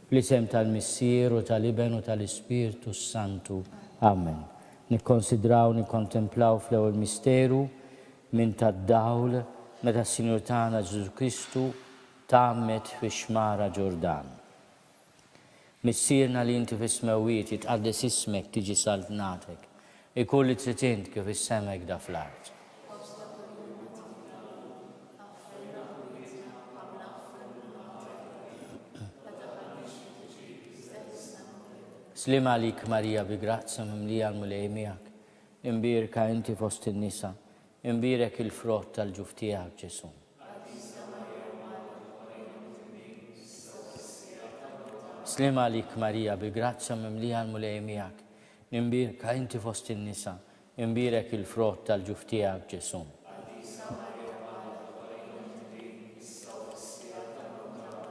Fl-isem tal-Missieru, tal-Iben u tal-Ispirtu Santu. Amen. Nikkonsidraw, nikkontemplaw fl-ewwel misteru minn tad-Dawl meta s-Sinjur tagħna Ġesu Kristu tgħammet fix-xmara Ġordan. Missierna li inti fis-smewwiet jitqaddes ismek tiġi saltnatek, ikun li trid int kif is-sema hekk fl-art. Slima għalik Marija bi grazza mimlija l-mulej miegħek, imbirka inti fost in-nisa, imbirek il-frott tal-ġuf tiegħek Ġesu. Slima għalik Marija bi grazza mimlija l-mulej miegħek, imbirka inti fost in-nisa, imbirek il-frott tal-ġuf tiegħek Ġesu.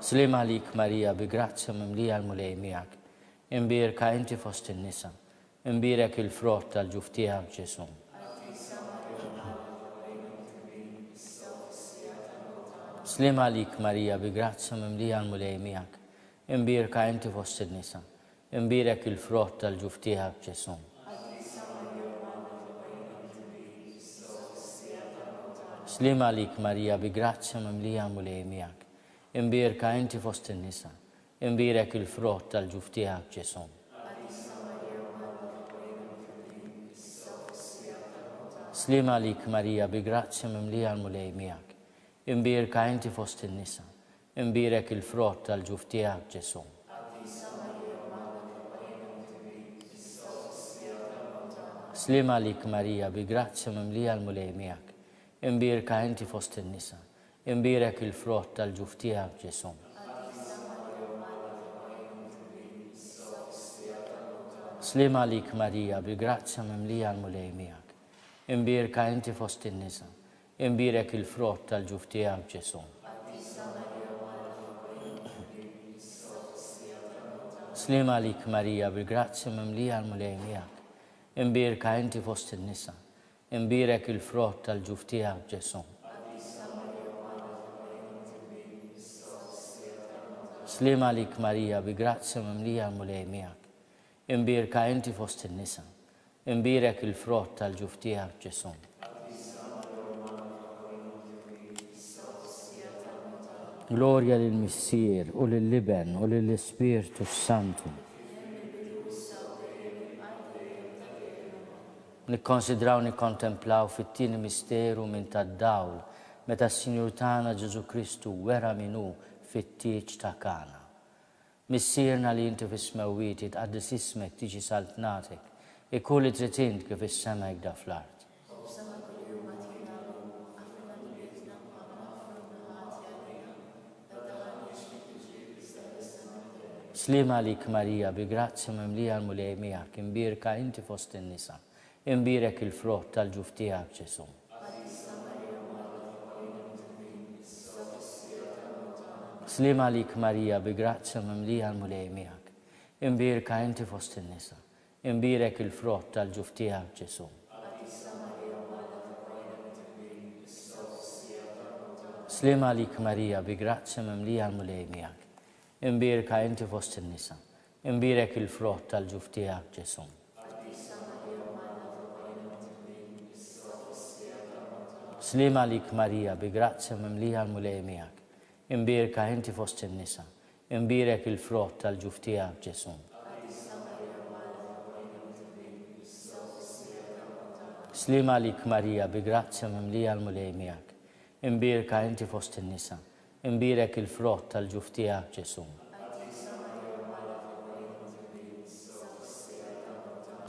Slima għalik Marija bi grazza mimlija l-mulej miegħek, imbirka inti fost in-nisa, imbirek il-frott tal-ġuf tiegħek Ġesu. Slima għalik Marija bi grazza mimlija l-mulej miegħek, imbirka inti fost in-nisa, imbirek il-frott tal-ġuf tiegħek Ġesu. Slima għalik Marija bi grazza mimlija l-mulej miegħek, imbirka inti fost in-nisa, imbirek il-frott tal-ġuf tiegħek Ġesu. Slima għalik Marija bi grazza mimlija l-mulej miegħek, imbirka inti fost in-nisa, imbirek il-frott tal-ġuf tiegħek Ġesu. Slima għalik Marija bi grazza mimlija l-mulej miegħek, imbirka inti fost in-nisa, imbirek il-frott tal-ġuf tiegħek Ġesu. Slima għalik Marija bi grazza mimlija l-mulej miegħek, imbirka inti fost in-nisa, imbirek il-frott tal-ġuf tiegħek Ġesu. Slima għalik Marija bi grazza mimlija l-mulej miegħek, imbirka inti fost in-nisa, imbirek il-frott tal-ġuf tiegħek Ġesu. Slima għalik Marija bi grazza mimlija l-mulej miegħek, imbirka inti fost in-nisa, imbirek il-frott tal-ġuf tiegħek Ġesu. Glorja lill-Missier u lill-Iben u lill-Ispirtu Santu. Nikkonsidraw, nikkontemplaw fit-tieni misteru minn tad-Dawl meta s-Sinjur tagħna Ġesu Kristu wera minnu fit-tieġ ta' Kana. Missierna li inti fis-smewwiet jitqaddes ismek tiġi saltnatek, ikun li trid int kif is-sema hekk fl-art. Slima għalik Marija bi grazza mimlija l-mulej miegħek, imbirka inti fost in-nisa, imbirek il-frott tal-ġuf tiegħek Ġesu. Slima għalik Marija bi grazza mimlija l-mulej miegħek, imbirka inti fost in-nisa, imbirek il-frott tal-ġuf tiegħek Ġesu. Slima għalik Marija bi grazza mimlija l-mulej miegħek, imbirka inti fost in-nisa, imbirek il-frott tal-ġuf tiegħek Ġesu. Slima għalik Marija bi grazza mimlija l-mulej miegħek, imbirka inti fost in-nisa, imbirek il-frott tal-ġuf tiegħek Ġesu. Slima għalik Marija bi grazza mimlija l-mulej miegħek, imbirka inti fost in-nisa, imbirek il-frott tal-ġuf tiegħek Ġesu.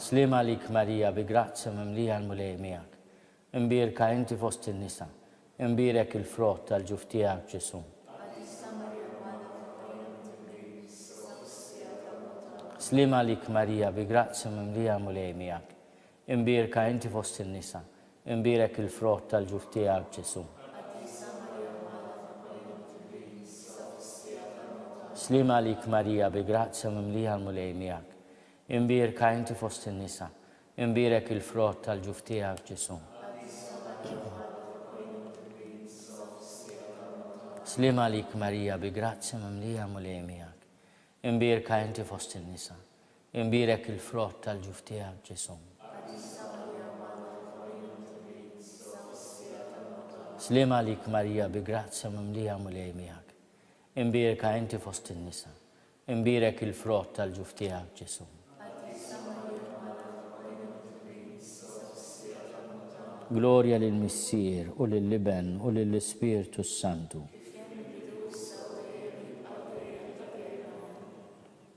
Slima għalik Marija bi grazza mimlija l-mulej miegħek, imbirka inti fost in-nisa, imbirek il-frott tal-ġuf tiegħek Ġesu. Slima għalik Marija bi grazza mimlija l-mulej miegħek, imbirka inti fost in-nisa, imbirek il-frott tal-ġuf tiegħek Ġesu. Slima għalik Marija bi grazza mimlija l-mulej miegħek, imbirka inti fost in-nisa, imbirek il-frott tal-ġuf tiegħek Ġesu. Slima għalik Marija bi grazza mimlija l-mulej miegħek, imbirka inti fost in-nisa, imbirek il-frott tal-ġuf tiegħek Ġesu. Slima lik Marija bi grazzja mimlija mulej miegħek, imbirka inti fost in-nisa, imbirek il-frott tal-ġuf tiegħek Ġesu. Gloria lill-Missier u lill-Liben u lill-Ispiritu Santu.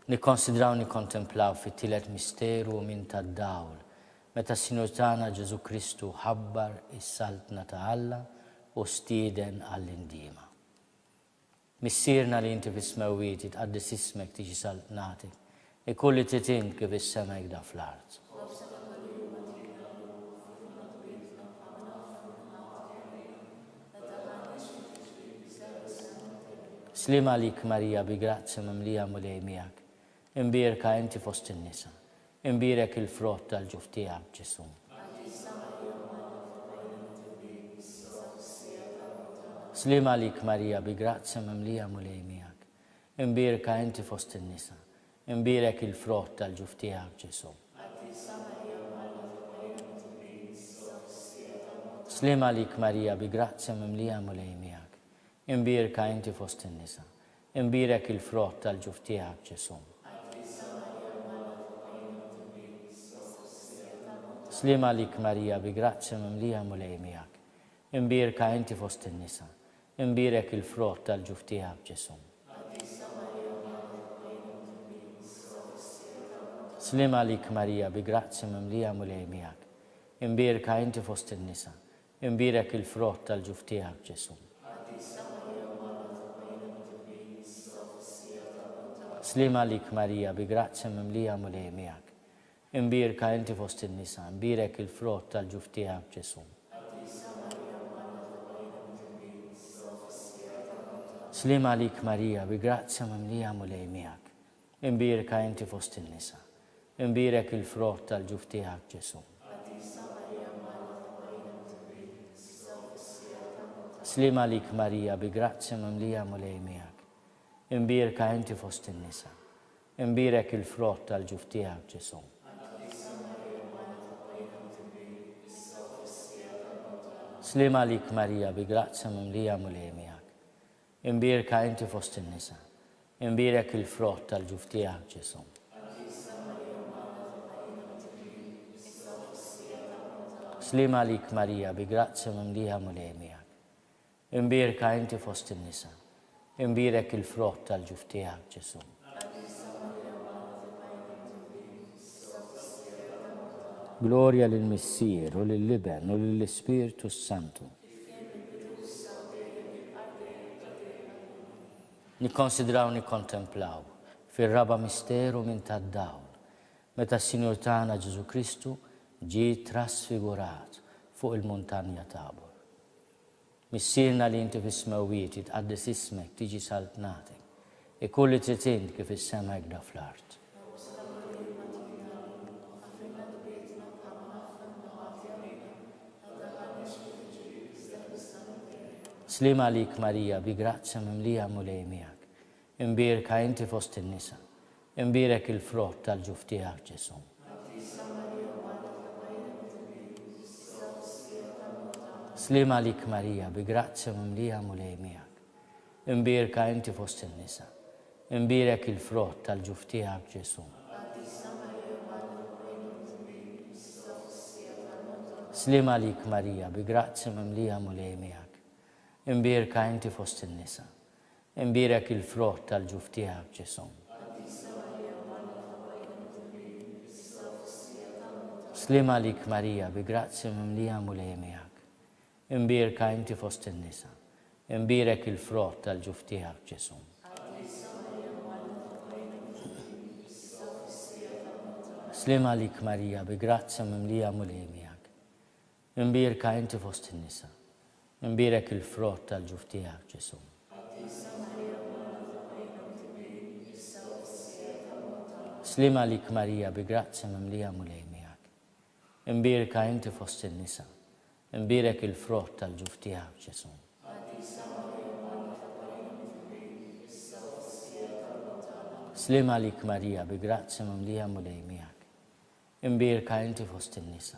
Nikkonsidraw nikkontemplaw fit-tielet misteru minn tad-Dawl, meta s-Sinjur tagħna Ġesu Kristu ħabbar is-saltna ta' Alla u stieden għall-indima. Missierna li inti fis-smewwiet tqaddis ismek tiġi saltnatik, ikolli titint kif is-sema jgda fl-art. Slima lik Marija bi grazzja mimlija mulej miegħek, imbirka inti fost in-nisa, imbirek il-frott tal-ġuf tiegħek Ġesu. Slima lik Marija bi grazzja mimlija mulej miegħek, imbirka inti fost in-nisa, imbirek il-frott tal-ġuf tiegħek Ġesu. Slima lik Marija bi grazzja mimlija mulej miegħek, imbirka inti fost in-nisa, imbirek il-frott tal-ġuf tiegħek Ġesu. Slima lik Marija bi grazzja mimlija mulej miegħek, imbirka inti fost in-nisa, imbirek il-frott tal-ġuf tiegħek Ġesu. Slima lik Marija bi grazzja mimlija mulej miegħek, imbirka inti fost in-nisa, imbirek il-frott tal-ġuf tiegħek Ġesu. Slima lik Marija bi grazzja mimlija mulej miegħek, imbirka inti fost in-nisa, imbirek il-frott tal-ġuf tiegħek Ġesu. Slima lik Marija bi grazzja mimlija mulej miegħek, imbirka inti fost in-nisa, imbirek il-frott tal-ġuf tiegħek Ġesu. Slima lik Marija bi grazzja mimlija mulej miegħek, imbirka inti fost in-nisa, imbirek il-frott tal-ġuf tiegħek Ġesu. Slima lik Marija bi grazzja mimlija mulej miegħek, imbirka inti fost in-nisa, imbirek il-frott tal-ġuf tiegħek Ġesu. Slima lik Marija bi grazzja mimlija mulej miegħek, imbirka inti fost in-nisa, imbirek il-frott tal-ġuf tiegħek Ġesu. Gloria lill-Missier u lill-Liben u lill-Ispiritu Santu. Nikkonsidraw nikkontemplaw fir-raba' misteru minn tad-Dawl, meta s-Sinjur tagħna Ġesu Kristu ġie trasfigurat fuq il-muntanja Tabor. Missierna li inti fis-smewwiet tqaddis ismek tiġi saltnatik, ikolli titint kif is-sema jgda fl-art. Slima lik Marija bi grazzja mimlija mulej miegħek, imbirka inti fost in-nisa, imbirek il-frott tal-ġuf tiegħek Ġesu. Slima lik Marija bi grazzja mimlija mulej miegħek, imbirka inti fost in-nisa, imbirek il-frott tal-ġuf tiegħek Ġesu. Slima lik Marija bi grazzja mimlija mulej miegħek, imbirka inti fost in-nisa, imbirek il-frott tal-ġuf tiegħek Ġesu. Slima lik Marija bi grazzja mimlija mulej miegħek, imbirka inti fost in-nisa, imbirek il-frott tal-ġuf tiegħek Ġesu. Slima lik Marija bi grazzja mimlija mulej miegħek, imbirka inti fost in-nisa, imbirek il-frott tal-ġuf tiegħek Ġesu. Slima lik Marija bi grazzja mimlija mulej miegħek, imbirka inti fost in-nisa, imbirek il-frott tal-ġuf tiegħek Ġesu. Slima lik Marija, bi grazia mamlija mulej miegħek. Imbirka inti fost in-nisa.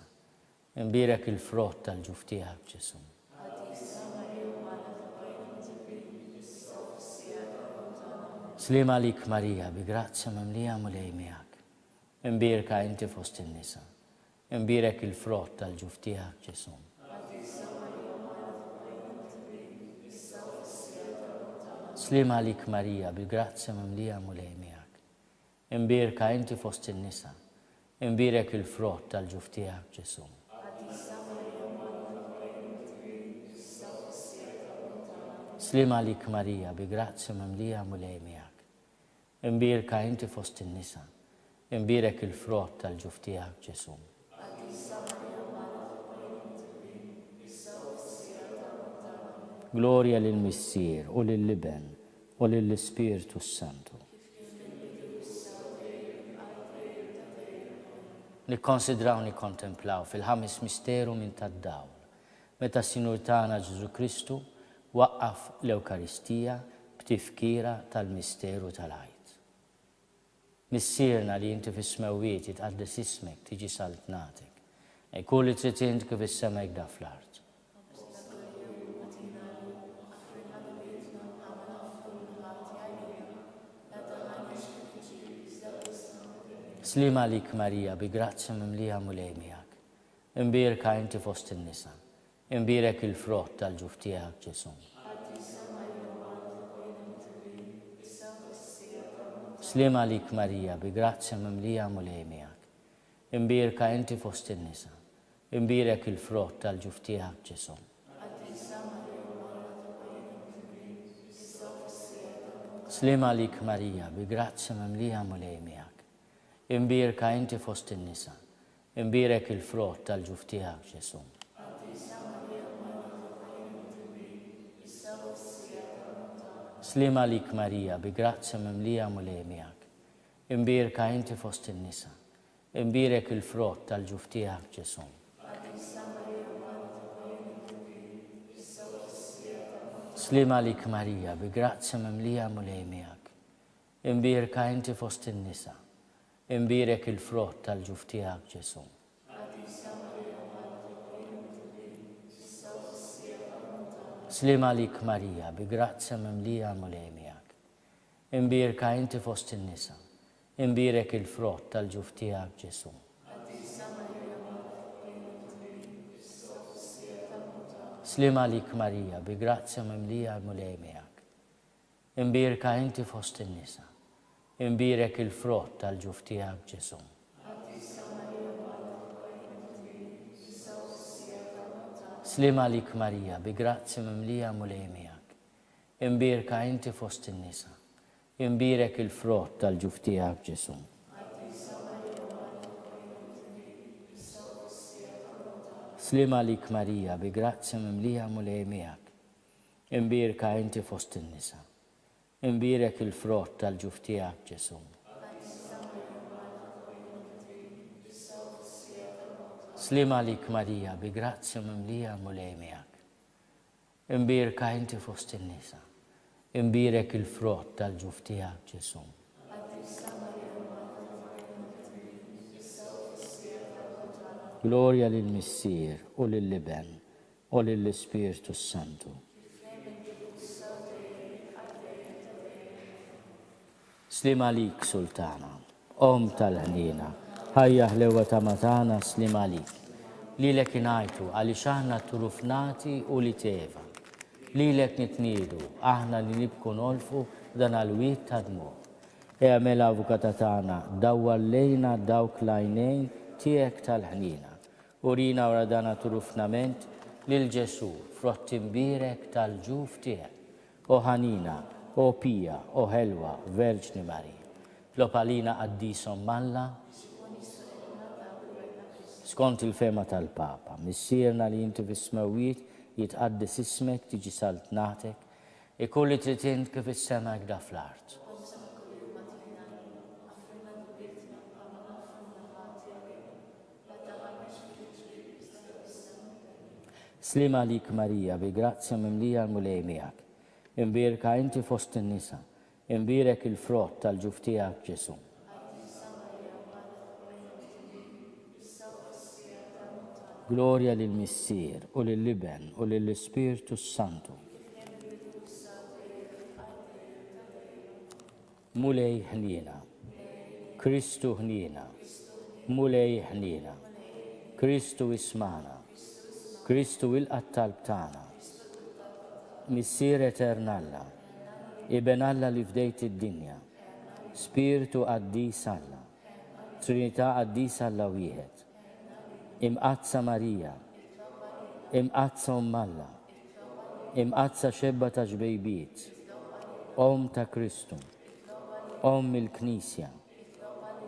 Imbirek il-frott tal-ġuf tiegħek Ġesu. Slima lik Marija, bi grazia mamlija mulej miegħek. Imbirka inti fost in-nisa. Imbirek il-frott tal-ġuf tiegħek Ġesu. Slima lik Marija, bi grazia mamlija mulej miegħek. Imbirka inti fost in-nisa. Imbirek il-frott tal-ġuf tiegħek Ġesu. Slima lik Marija, bi grazia mamlija mulej miegħek. Imbirka inti fost in-nisa. Imbirek il-frott tal-ġuf tiegħek Ġesu. Gloria lill-Missier u lill-Liben u lill-Ispiritu Santu. Nikkonsidraw nikkontemplaw fil-ħames misteru minn tad-Dawl. Meta s-Sinjur tagħna Ġesu Kristu waqqaf l-Ewkaristija b'tifkira tal-misteru tal-Għajt. Missierna li inti fis-smewwiet jitqaddes ismek tiġi saltnatek. Jkun li trid int kif is-sema jgda fl-art. Slima lik Marija, bi grazia mamlija mulej miegħek. Imbirka inti fost in-nisa. Imbirek il-frott tal-ġuf tiegħek Ġesu. Slima lik Marija, bi grazia mamlija mulej miegħek. Imbirka inti fost in-nisa. Imbirek il-frott tal-ġuf tiegħek Ġesu. Slima lik Marija, bi grazia mamlija mulej miegħek. Imbirka inti fost in-nisa. Imbirek il-frott tal-ġuf tiegħek Ġesu. Slima lik Marija, bi grazia mamlija mulej miegħek. Imbirka inti fost in-nisa. Imbirek il-frott tal-ġuf tiegħek Ġesu. Slima lik Marija, bi grazia mamlija mulej miegħek. Imbirka inti fost in-nisa. Imbirek il-frott tal-ġuf tiegħek Ġesu. Slima lik Marija, bi grazia mamlija mulej miegħek. Imbirka inti fost in-nisa. Imbirek il-frott tal-ġuf tiegħek Ġesu. Slima lik Marija, bi grazia mamlija mulej miegħek. Imbirka inti fost in-nisa. Imbirek il-frott tal-ġuf tiegħek Ġesu. Slima lik Marija, bi grazia mamlija mulej miegħek. Imbirka inti fost in-nisa. Imbirek il-frott tal-ġuf tiegħek Ġesu. Slima lik Marija, bi grazia mamlija mulej miegħek. Imbirka inti fost in-nisa. Imbirek il-frott tal-ġuf tiegħek Ġesu. Slima lik Marija, bi grazia mamlija mulej miegħek. Imbirka inti fost in-nisa. Imbirek il-frott tal-ġuf tiegħek Ġesu. Gloria lill-Missier u lill-Liben u lill-Ispiritu Santu. Slima lik Sultana, Om tal-ħnina, ħajja ħlewa ta' matana slima lik. Lilek inajtu għaliex aħna turufnati u li teva. Lilek nitnidu, aħna li nibku nolfu dan għal-wit ta' dmu. Eħmel avukata tagħna dawwal lejna dawk lajnejn tiegħek tal-ħnina. Urina wara dana turufnament lil Ġesu frott imbirek tal-ġuf tiegħek. O ħanina, o pija, o ħelwa, Verġni Marija. Lopalina għaddisom malla, skont il-fema tal-Papa, missierna li inti fis-smewwiet jitqaddis ismek tiġi saltnatek, ikolli trid int kif is-sema jgda fl-art. Slima lik Marija, bi grazja mimlija l-mulej miegħek. Imbirka inti fost in-nisa. imbirek il-frott tal-ġuf tiegħek Ġesu. Gloria lil Missier u lill-Iben u lill-Ispirtu Santu. Mulej ħnina, Kristu ħnina, mulej ħnina, Kristu ismana, Kristu il-qattalb tagħna. Missier eternalla, Iben Alla li fdejt id-dinja, Spiritu qaddis Alla, Trinità qaddis Alla wieħed, imqazza Marija, imqazza Alla, imqazza xebba ta' ġbejbiet, ta' Kristu, il-Knisja,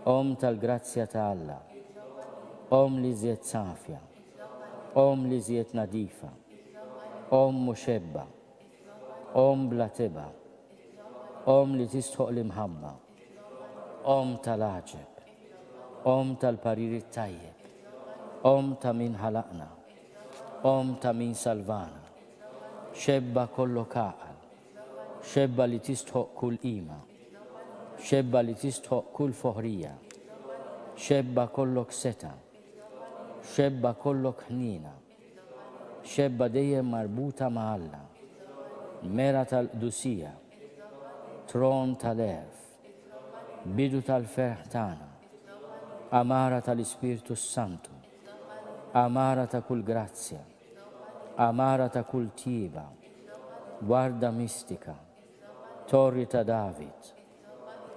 tal-Grazzja ta' Alla, li żied safja, li żied nadifa, muxebba, bla teba, li tistħoq l-imħabba, tal-aġeb, tal-pariri tajjeb, ta' min ħalaqna, ta' min salvana, xebba kollok aqal, xebba li tistħoq kull qima, xebba li tistħoq kull foħrija, xebba kollok seta, xebba kollok ħnina, xebba dejjem marbuta ma' Alla, mera tal-qdusija, tron tal-erf, bidu tal-ferħ tagħna, amara tal-Ispirtu Santu, amara ta' kull grazzja, amara ta' kull tieba, guarda mistika, torri ta' David,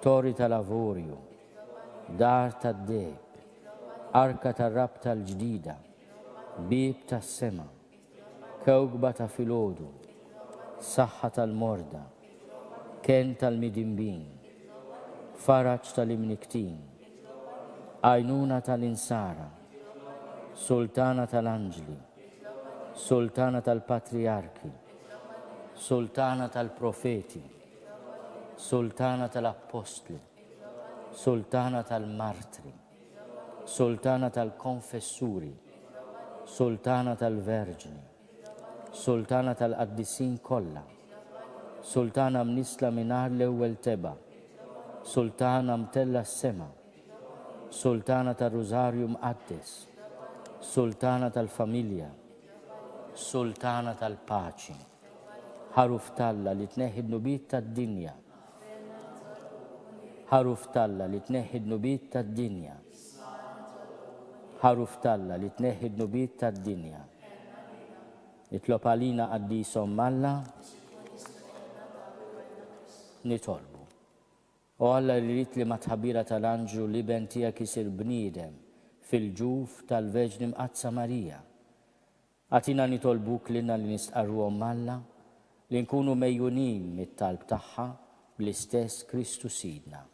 torri ta' lavorju, dar ta' deb, arka ta' rab tal-ġdida, bib ta' sema, kewkba ta' filodu, saħħa tal-morda, ken tal-midimbin, faraġ tal-imniktin, għajnuna tal-insara, sultana tal-anġli, sultana tal-patriarki, sultana tal-profeti, sultana tal-apostli, sultana tal-martri, sultana tal-konfessuri, sultana tal-verġni, sultana tal-qaddisin kollha, sultana mnisla minar l-ewwel teba, sultana mtella s-sema, sultana tal-Rużarju mqaddes, sultana tal-familja, sultana tal-paċi, ħaruf talla li tneħħi d-nubiet tad-dinja, ħaruf talla li tneħħi d-nubiet tad-dinja, ħaruf talla li tneħħi d-nubiet tad-dinja. Itlob għalina qaddisom Alla, nitolbu. U Alla li rrit li matħabira tal-anġlu li ben tiegħek isir bniedem fil-ġuf tal-Verġni mqazza Marija. Għatina nitolbuk lilna li nistqarruhom Alla li nkunu mejjunin mit-talb tagħha bl-istess Kristu Sidna.